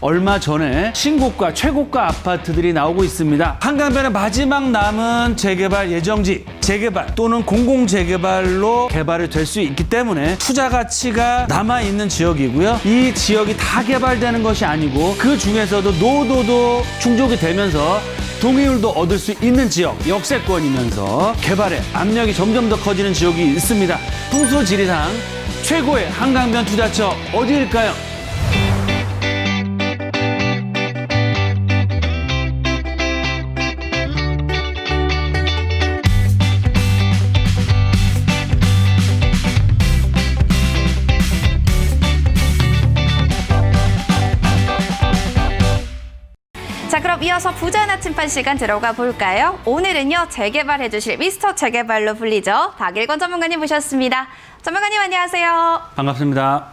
얼마 전에 신고가, 최고가 아파트들이 나오고 있습니다. 한강변의 마지막 남은 재개발 예정지, 재개발 또는 공공재개발로 개발이 될 수 있기 때문에 투자 가치가 남아있는 지역이고요. 이 지역이 다 개발되는 것이 아니고 그 중에서도 노도도 충족이 되면서 동의율도 얻을 수 있는 지역, 역세권이면서 개발의 압력이 점점 더 커지는 지역이 있습니다. 풍수지리상 최고의 한강변 투자처 어디일까요? 자, 그럼 이어서 부자 나침반 시간 들어가 볼까요? 오늘은요, 재개발해 주실 미스터 재개발로 불리죠. 박일권 전문가님 모셨습니다. 전문가님 안녕하세요. 반갑습니다.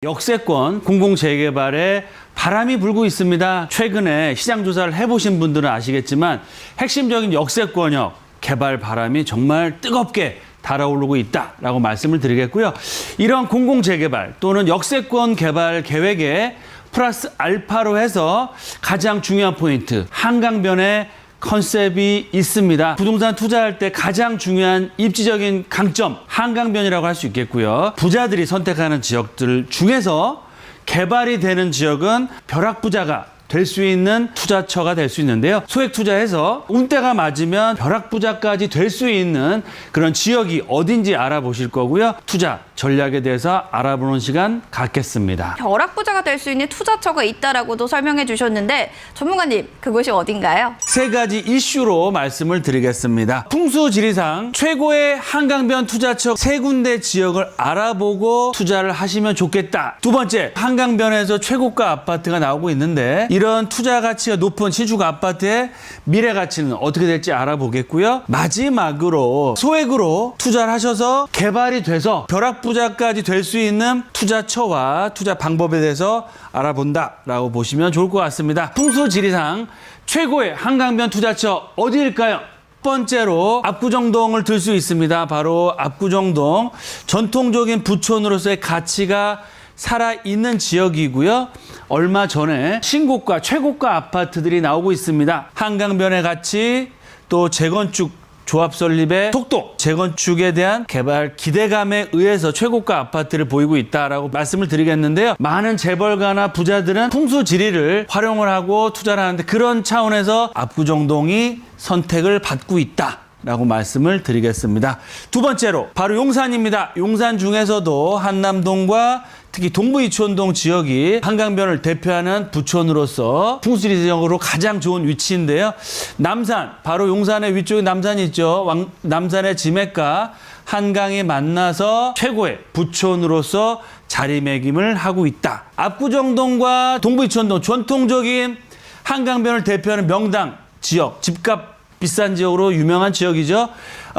역세권 공공재개발에 바람이 불고 있습니다. 최근에 시장 조사를 해보신 분들은 아시겠지만 핵심적인 역세권역 개발 바람이 정말 뜨겁게 달아오르고 있다라고 말씀을 드리겠고요. 이런 공공재개발 또는 역세권 개발 계획에 플러스 알파로 해서 가장 중요한 포인트, 한강변에 컨셉이 있습니다. 부동산 투자할 때 가장 중요한 입지적인 강점, 한강변이라고 할 수 있겠고요. 부자들이 선택하는 지역들 중에서 개발이 되는 지역은 벼락부자가 될 수 있는 투자처가 될 수 있는데요. 소액 투자해서 운때가 맞으면 벼락부자까지 될 수 있는 그런 지역이 어딘지 알아보실 거고요. 투자 전략에 대해서 알아보는 시간 갖겠습니다. 벼락부자가 될 수 있는 투자처가 있다라고도 설명해 주셨는데 전문가님, 그곳이 어딘가요? 세 가지 이슈로 말씀을 드리겠습니다. 풍수지리상 최고의 한강변 투자처 세 군데 지역을 알아보고 투자를 하시면 좋겠다. 두 번째, 한강변에서 최고가 아파트가 나오고 있는데 이런 투자 가치가 높은 신축 아파트의 미래 가치는 어떻게 될지 알아보겠고요. 마지막으로 소액으로 투자를 하셔서 개발이 돼서 벼락부자까지 될 수 있는 투자처와 투자 방법에 대해서 알아본다라고 보시면 좋을 것 같습니다. 풍수지리상 최고의 한강변 투자처 어디일까요? 첫 번째로 압구정동을 들 수 있습니다. 바로 압구정동, 전통적인 부촌으로서의 가치가 살아있는 지역이고요. 얼마 전에 신고가, 최고가 아파트들이 나오고 있습니다. 한강변의 가치, 또 재건축 조합 설립의 속도, 재건축에 대한 개발 기대감에 의해서 최고가 아파트를 보이고 있다라고 말씀을 드리겠는데요. 많은 재벌가나 부자들은 풍수지리를 활용을 하고 투자를 하는데 그런 차원에서 압구정동이 선택을 받고 있다 라고 말씀을 드리겠습니다. 두 번째로 바로 용산입니다. 용산 중에서도 한남동과 특히 동부이촌동 지역이 한강변을 대표하는 부촌으로서 풍수지리적으로 가장 좋은 위치인데요. 남산, 바로 용산의 위쪽에 남산이 있죠. 남산의 지맥과 한강이 만나서 최고의 부촌으로서 자리매김을 하고 있다. 압구정동과 동부이촌동, 전통적인 한강변을 대표하는 명당 지역, 집값 비싼 지역으로 유명한 지역이죠.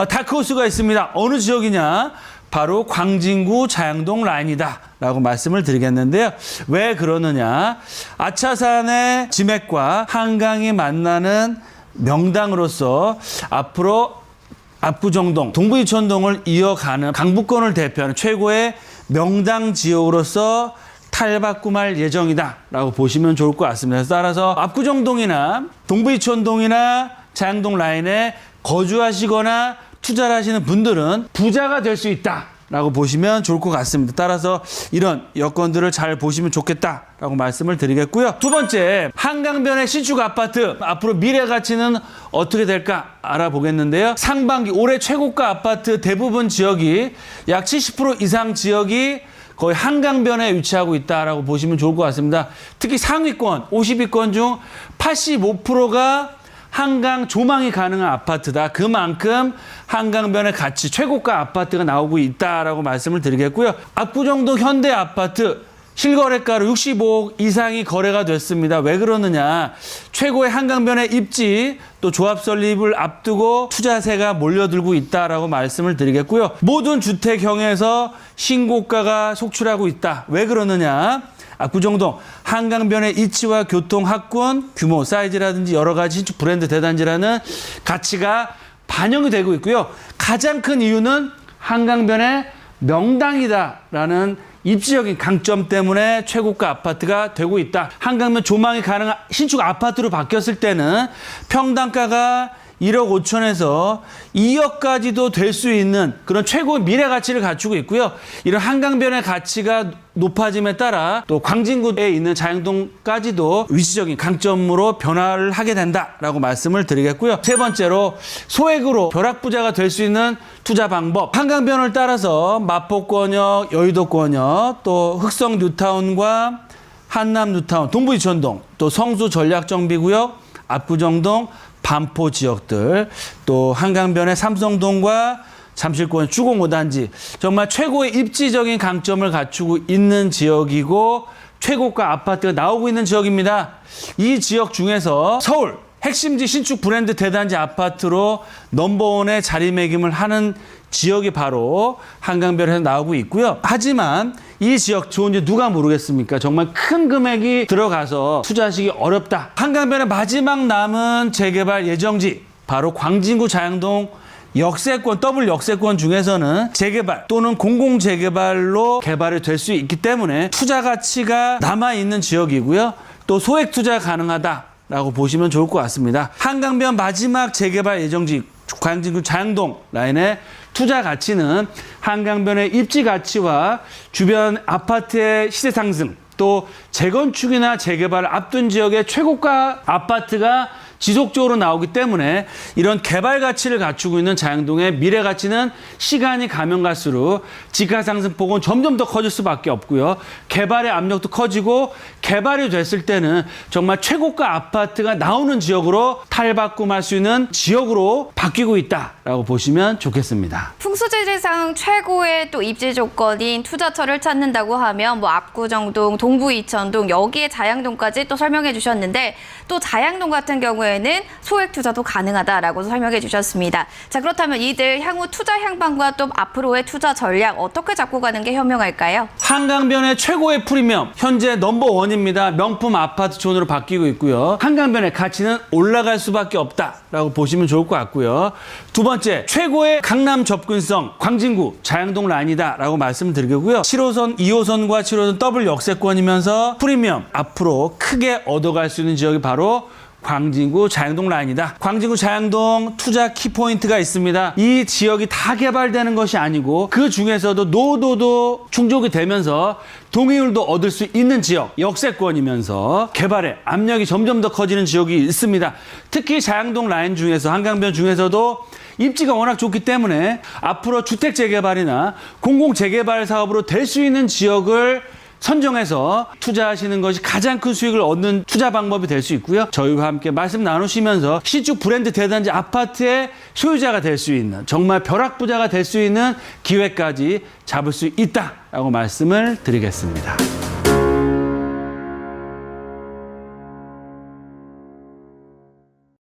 다크호스가 있습니다. 어느 지역이냐? 바로 광진구 자양동 라인이다 라고 말씀을 드리겠는데요. 왜 그러느냐? 아차산의 지맥과 한강이 만나는 명당으로서 앞으로 압구정동, 동부이촌동을 이어가는 강북권을 대표하는 최고의 명당 지역으로서 탈바꿈할 예정이다 라고 보시면 좋을 것 같습니다. 따라서 압구정동이나 동부이촌동이나 자양동 라인에 거주하시거나 투자를 하시는 분들은 부자가 될 수 있다라고 보시면 좋을 것 같습니다. 따라서 이런 여건들을 잘 보시면 좋겠다라고 말씀을 드리겠고요. 두 번째, 한강변의 신축 아파트 앞으로 미래 가치는 어떻게 될까 알아보겠는데요. 상반기 올해 최고가 아파트 대부분 지역이 약 70% 이상 지역이 거의 한강변에 위치하고 있다라고 보시면 좋을 것 같습니다. 특히 상위권 50위권 중 85%가 한강 조망이 가능한 아파트다. 그만큼 한강변의 가치, 최고가 아파트가 나오고 있다라고 말씀을 드리겠고요. 압구정동 현대 아파트 실거래가로 65억 이상이 거래가 됐습니다. 왜 그러느냐? 최고의 한강변의 입지, 또 조합 설립을 앞두고 투자세가 몰려들고 있다라고 말씀을 드리겠고요. 모든 주택형에서 신고가가 속출하고 있다. 왜 그러느냐? 압구정동 한강변의 이치와 교통, 학군, 규모, 사이즈라든지 여러 가지 신축 브랜드 대단지라는 가치가 반영이 되고 있고요. 가장 큰 이유는 한강변의 명당이다라는 입지적인 강점 때문에 최고가 아파트가 되고 있다. 한강변 조망이 가능한 신축 아파트로 바뀌었을 때는 평당가가 1억 5천에서 2억까지도 될 수 있는 그런 최고의 미래 가치를 갖추고 있고요. 이런 한강변의 가치가 높아짐에 따라 또 광진구에 있는 자양동까지도 위치적인 강점으로 변화를 하게 된다라고 말씀을 드리겠고요. 세 번째로 소액으로 벼락부자가 될 수 있는 투자 방법. 한강변을 따라서 마포권역, 여의도권역, 또 흑성 뉴타운과 한남 뉴타운, 동부 이천동, 또 성수 전략정비구역, 압구정동, 반포 지역들, 또 한강변의 삼성동과 잠실권 주공 5단지, 정말 최고의 입지적인 강점을 갖추고 있는 지역이고 최고가 아파트가 나오고 있는 지역입니다. 이 지역 중에서 서울 핵심지 신축 브랜드 대단지 아파트로 넘버원의 자리매김을 하는 지역이 바로 한강변에서 나오고 있고요. 하지만 이 지역 좋은지 누가 모르겠습니까? 정말 큰 금액이 들어가서 투자하시기 어렵다. 한강변의 마지막 남은 재개발 예정지, 바로 광진구 자양동 역세권, 더블 역세권 중에서는 재개발 또는 공공 재개발로 개발이 될 수 있기 때문에 투자 가치가 남아있는 지역이고요. 또 소액 투자 가능하다라고 보시면 좋을 것 같습니다. 한강변 마지막 재개발 예정지 광진구 자양동 라인의 투자 가치는 한강변의 입지 가치와 주변 아파트의 시세 상승, 또 재건축이나 재개발을 앞둔 지역의 최고가 아파트가 지속적으로 나오기 때문에 이런 개발 가치를 갖추고 있는 자양동의 미래 가치는 시간이 가면 갈수록 지가 상승폭은 점점 더 커질 수밖에 없고요. 개발의 압력도 커지고 개발이 됐을 때는 정말 최고가 아파트가 나오는 지역으로 탈바꿈할 수 있는 지역으로 바뀌고 있다라고 보시면 좋겠습니다. 풍수지리상 최고의 또 입지 조건인 투자처를 찾는다고 하면 뭐 압구정동, 동부 이천동, 여기에 자양동까지 또 설명해 주셨는데, 또 자양동 같은 경우에는 소액 투자도 가능하다라고 설명해 주셨습니다. 자, 그렇다면 이들 향후 투자 향방과 또 앞으로의 투자 전략 어떻게 잡고 가는 게 현명할까요? 한강변의 최고의 프리미엄, 현재 넘버원입니다. 명품 아파트촌으로 바뀌고 있고요. 한강변의 가치는 올라갈 수밖에 없다라고 보시면 좋을 것 같고요. 두 번째, 최고의 강남 접근성, 광진구 자양동 라인이다라고 말씀드리고요. 7호선, 2호선과 7호선 더블 역세권이면서 프리미엄 앞으로 크게 얻어갈 수 있는 지역이 바로 광진구 자양동 라인이다. 광진구 자양동 투자 키포인트가 있습니다. 이 지역이 다 개발되는 것이 아니고 그 중에서도 노도도 충족이 되면서 동의율도 얻을 수 있는 지역, 역세권이면서 개발의 압력이 점점 더 커지는 지역이 있습니다. 특히 자양동 라인 중에서, 한강변 중에서도 입지가 워낙 좋기 때문에 앞으로 주택 재개발이나 공공 재개발 사업으로 될 수 있는 지역을 선정해서 투자하시는 것이 가장 큰 수익을 얻는 투자 방법이 될 수 있고요. 저희와 함께 말씀 나누시면서 신축 브랜드 대단지 아파트의 소유자가 될 수 있는, 정말 벼락부자가 될 수 있는 기회까지 잡을 수 있다라고 말씀을 드리겠습니다.